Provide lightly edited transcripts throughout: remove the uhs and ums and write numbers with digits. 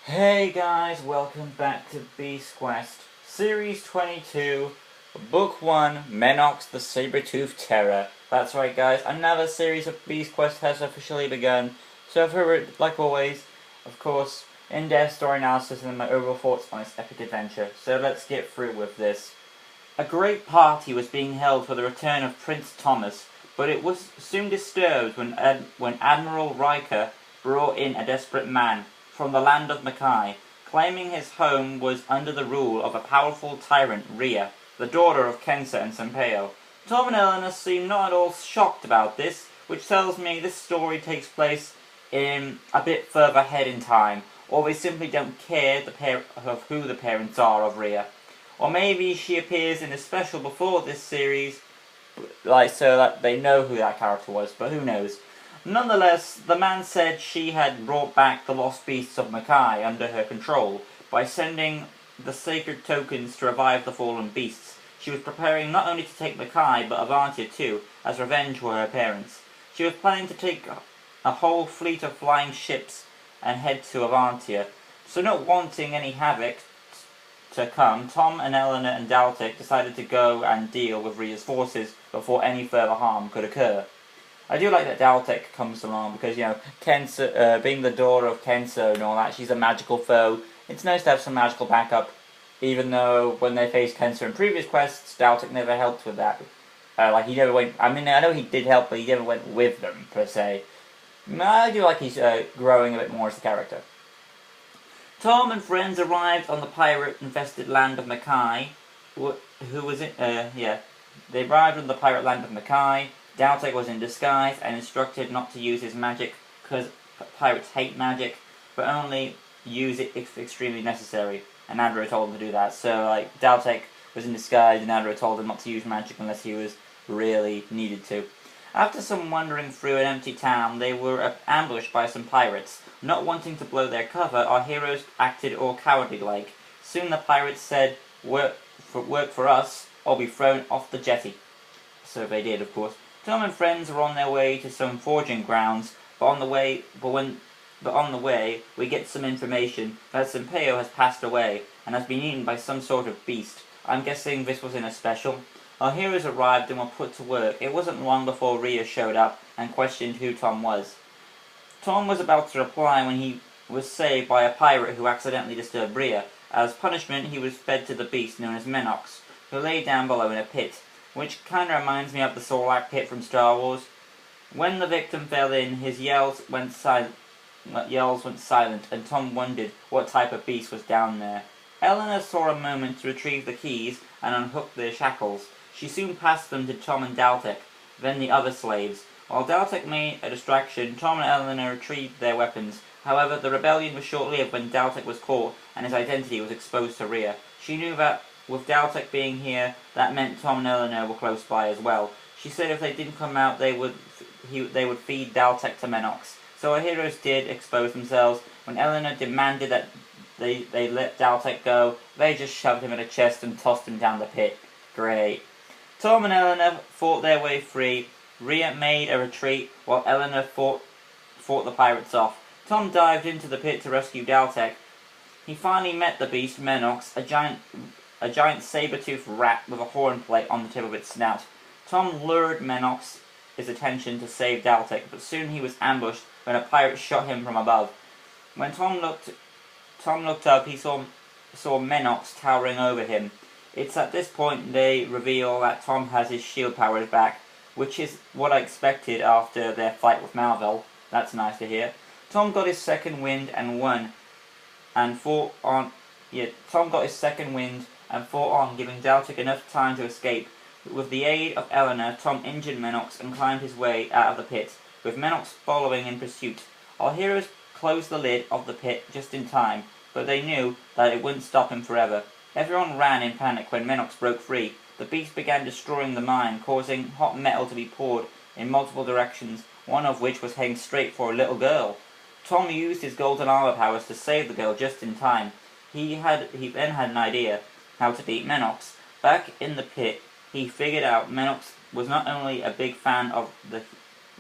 Hey guys, welcome back to Beast Quest, Series 22, Book 1, Menox the Sabre-Toothed Terror. That's right guys, another series of Beast Quest has officially begun. So for like always, of course, in-depth story analysis and my overall thoughts on this epic adventure. So let's get through with this. A great party was being held for the return of Prince Thomas, but it was soon disturbed when Admiral Riker brought in a desperate man from the land of Mackay, claiming his home was under the rule of a powerful tyrant, Rhea, the daughter of Kensa and Sampeo. Tom and Eleanor seem not at all shocked about this, which tells me this story takes place in a bit further ahead in time, or they simply don't care of who the parents are of Rhea. Or maybe she appears in a special before this series, so that they know who that character was, but who knows. Nonetheless, the man said she had brought back the lost beasts of Mackay under her control by sending the sacred tokens to revive the fallen beasts. She was preparing not only to take Mackay, but Avantia too, as revenge for her parents. She was planning to take a whole fleet of flying ships and head to Avantia. So not wanting any havoc to come, Tom and Eleanor and Daltic decided to go and deal with Rhea's forces before any further harm could occur. I do like that Daltic comes along because, Kensa, being the daughter of Kensa and all that, she's a magical foe. It's nice to have some magical backup, even though when they faced Kensa in previous quests, Daltic never helped with that. He never went, I know he did help, but he never went with them, per se. I do like he's growing a bit more as a character. Tom and friends arrived on the pirate-infested land of Mackay. They arrived on the pirate land of Mackay. Daltic was in disguise and instructed not to use his magic because pirates hate magic, but only use it if extremely necessary. And Adra told him to do that. So, Daltic was in disguise and Adra told him not to use magic unless he was really needed to. After some wandering through an empty town, they were ambushed by some pirates. Not wanting to blow their cover, our heroes acted all cowardly-like. Soon the pirates said, work for us, or be thrown off the jetty. So they did, of course. Tom and friends were on their way to some forging grounds, but on the way, we get some information that Sampeo has passed away, and has been eaten by some sort of beast. I'm guessing this was in a special. Our heroes arrived and were put to work. It wasn't long before Rhea showed up and questioned who Tom was. Tom was about to reply when he was saved by a pirate who accidentally disturbed Rhea. As punishment, he was fed to the beast known as Menox, who lay down below in a pit, which kinda reminds me of the Sarlacc pit from Star Wars. When the victim fell in, his yells went silent, and Tom wondered what type of beast was down there. Eleanor saw a moment to retrieve the keys and unhook their shackles. She soon passed them to Tom and Daltic, then the other slaves. While Daltic made a distraction, Tom and Eleanor retrieved their weapons. However, the rebellion was short-lived when Daltic was caught and his identity was exposed to Rhea. She knew that with Daltic being here, that meant Tom and Eleanor were close by as well. She said if they didn't come out, they would feed Daltic to Menox. So our heroes did expose themselves. When Eleanor demanded that they let Daltic go, they just shoved him in a chest and tossed him down the pit. Great. Tom and Eleanor fought their way free. Rhea made a retreat, while Eleanor fought the pirates off. Tom dived into the pit to rescue Daltic. He finally met the beast, Menox, a giant saber-toothed rat with a horn plate on the tip of its snout. Tom lured Menox's attention to save Daltic, but soon he was ambushed when a pirate shot him from above. When Tom looked up, he saw Menox towering over him. It's at this point they reveal that Tom has his shield powers back, which is what I expected after their fight with Malvel. That's nice to hear. Tom got his second wind and won, and fought on. Tom got his second wind and fought on, giving Daltic enough time to escape. With the aid of Eleanor, Tom injured Menox and climbed his way out of the pit, with Menox following in pursuit. Our heroes closed the lid of the pit just in time, but they knew that it wouldn't stop him forever. Everyone ran in panic when Menox broke free. The beast began destroying the mine, causing hot metal to be poured in multiple directions, one of which was heading straight for a little girl. Tom used his golden armor powers to save the girl just in time. He then had an idea how to beat Menox. Back in the pit, he figured out Menox was not only a big fan of the...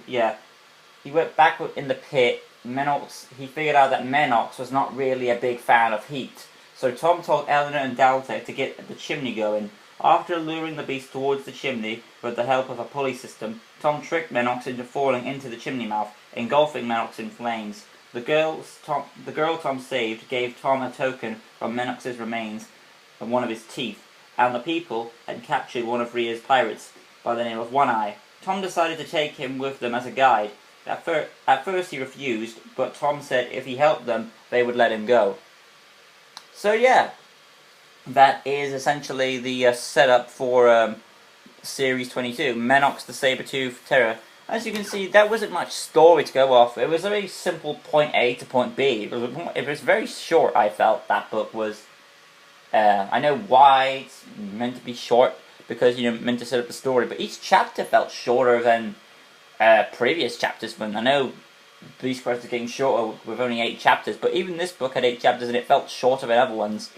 He went back in the pit Menox, he figured out that Menox was not really a big fan of heat. So Tom told Eleanor and Daltek to get the chimney going. After luring the beast towards the chimney with the help of a pulley system, Tom tricked Menox into falling into the chimney mouth, engulfing Menox in flames. The girl Tom saved gave Tom a token from Menox's remains and one of his teeth, and the people had captured one of Rhea's pirates by the name of One Eye. Tom decided to take him with them as a guide. At first he refused, but Tom said if he helped them, they would let him go. So yeah, that is essentially the setup for Series 22, Menox the Sabre-Toothed Terror. As you can see, there wasn't much story to go off. It was a very simple point A to point B. It was very short, I felt, that book was. I know why it's meant to be short, because meant to set up the story, but each chapter felt shorter than previous chapters. When I know Beast Quest is getting shorter with only 8 chapters, but even this book had 8 chapters and it felt shorter than other ones.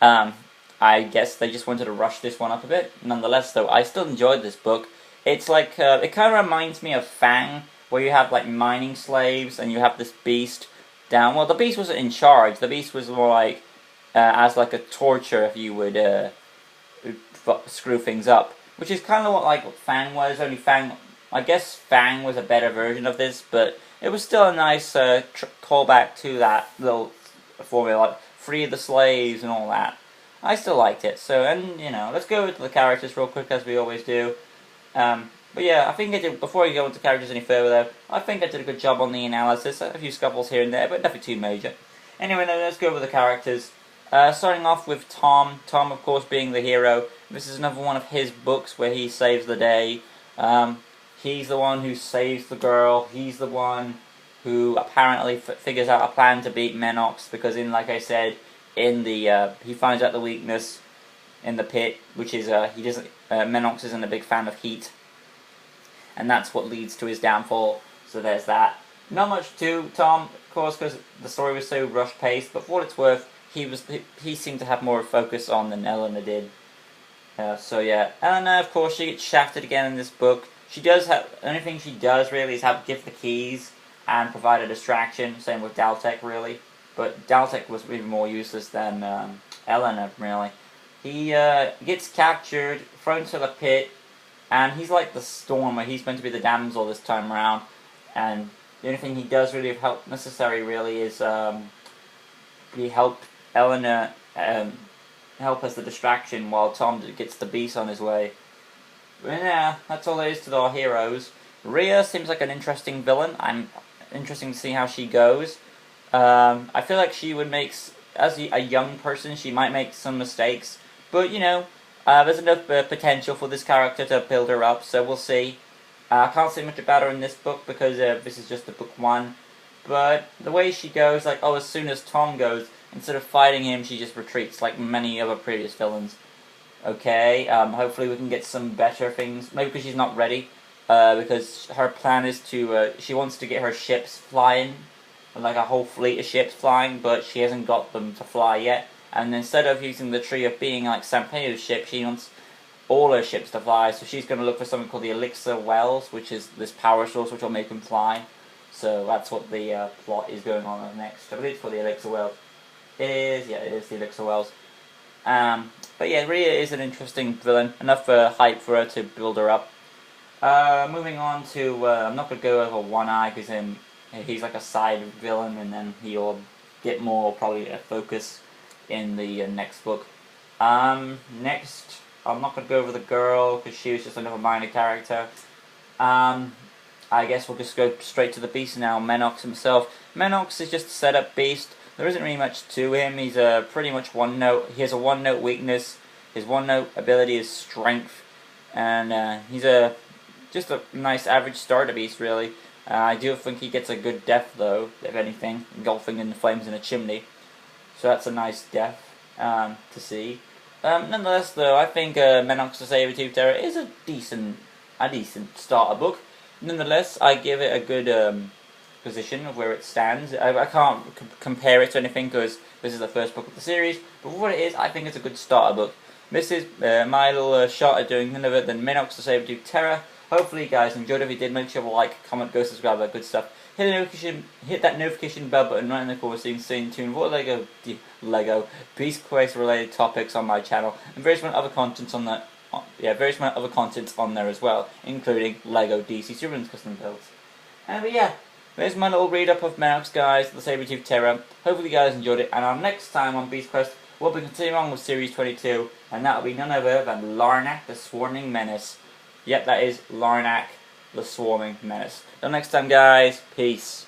I guess they just wanted to rush this one up a bit. Nonetheless, though, I still enjoyed this book. It's like, it kind of reminds me of Fang, where you have like mining slaves and you have this beast down. Well, the beast wasn't in charge. The beast was more like, as like a torture if you would screw things up. Which is kind of what Fang was, only Fang, I guess Fang was a better version of this, but it was still a nice callback to that little formula, like free the slaves and all that. I still liked it. So, and let's go into the characters real quick as we always do. But yeah, I think I did, before you go into characters any further though, I think I did a good job on the analysis. A few scuffles here and there, but nothing too major. Anyway, now let's go over the characters. Starting off with Tom. Tom, of course, being the hero. This is another one of his books where he saves the day. He's the one who saves the girl. He's the one who apparently figures out a plan to beat Menox, because like I said, in the he finds out the weakness in the pit, which is Menox isn't a big fan of heat, and that's what leads to his downfall. So there's that. Not much to Tom, of course, because the story was so rush-paced. But for what it's worth, he seemed to have more focus on than Eleanor did. So yeah, Eleanor, of course, she gets shafted again in this book. She does have, the only thing she does really is help give the keys and provide a distraction. Same with Daltek, really. But Daltek was even more useless than Eleanor, really. He gets captured, thrown to the pit, and he's like the storm, where he's meant to be the damsel this time around. And the only thing he does really help necessary really is he helped Eleanor help as the distraction while Tom gets the beast on his way. But yeah, that's all there is to our heroes. Rhea seems like an interesting villain. I'm interested to see how she goes. I feel like she would make, as a young person, she might make some mistakes. But, there's enough potential for this character to build her up, so we'll see. I can't say much about her in this book because this is just the book 1. But the way she goes, as soon as Tom goes, instead of fighting him, she just retreats, like many other previous villains. Okay, hopefully we can get some better things. Maybe because she's not ready. Because her plan is to, she wants to get her ships flying. Like a whole fleet of ships flying, but she hasn't got them to fly yet. And instead of using the Tree of Being like Sanpeio's ship, she wants all her ships to fly. So she's going to look for something called the Elixir Wells, which is this power source which will make them fly. So that's what the plot is going on next. I believe it's for the Elixir Wells. It is the Elixir Wells. But yeah, Rhea is an interesting villain. Enough hype for her to build her up. Moving on to, I'm not going to go over One Eye because he's like a side villain, and then he'll get more probably a focus in the next book. Next, I'm not going to go over the girl because she was just another minor character. I guess we'll just go straight to the beast now, Menox himself. Menox is just a set-up beast. There isn't really much to him. He's pretty much one-note. He has a one-note weakness. His one-note ability is strength. And he's just a nice average starter beast, really. I do think he gets a good death, though, if anything, engulfing in the flames in a chimney. So that's a nice death to see. Nonetheless, though, I think Menox the Sabre-Toothed Terror is a decent starter book. Nonetheless, I give it a good position of where it stands. I can't compare it to anything because this is the first book of the series, but for what it is, I think it's a good starter book. This is my little shot at doing none other than Menox the Sabre-Toothed Terror. Hopefully you guys enjoyed it. If you did, make sure to like, comment, go subscribe, that good stuff. hit that notification bell button right in the corner so you can stay in tune with all Lego Beast Quest related topics on my channel, and various other contents on that. Various other contents on there as well, including Lego DC Superman's custom builds. But yeah, there's my little read up of Menox, guys, the Sabre-Toothed Terror. Hopefully you guys enjoyed it, and our next time on Beast Quest, we'll be continuing on with Series 22, and that'll be none other than Larnak the Swarming Menace. Yep, that is Larnak the Swarming Menace. Until next time, guys, peace.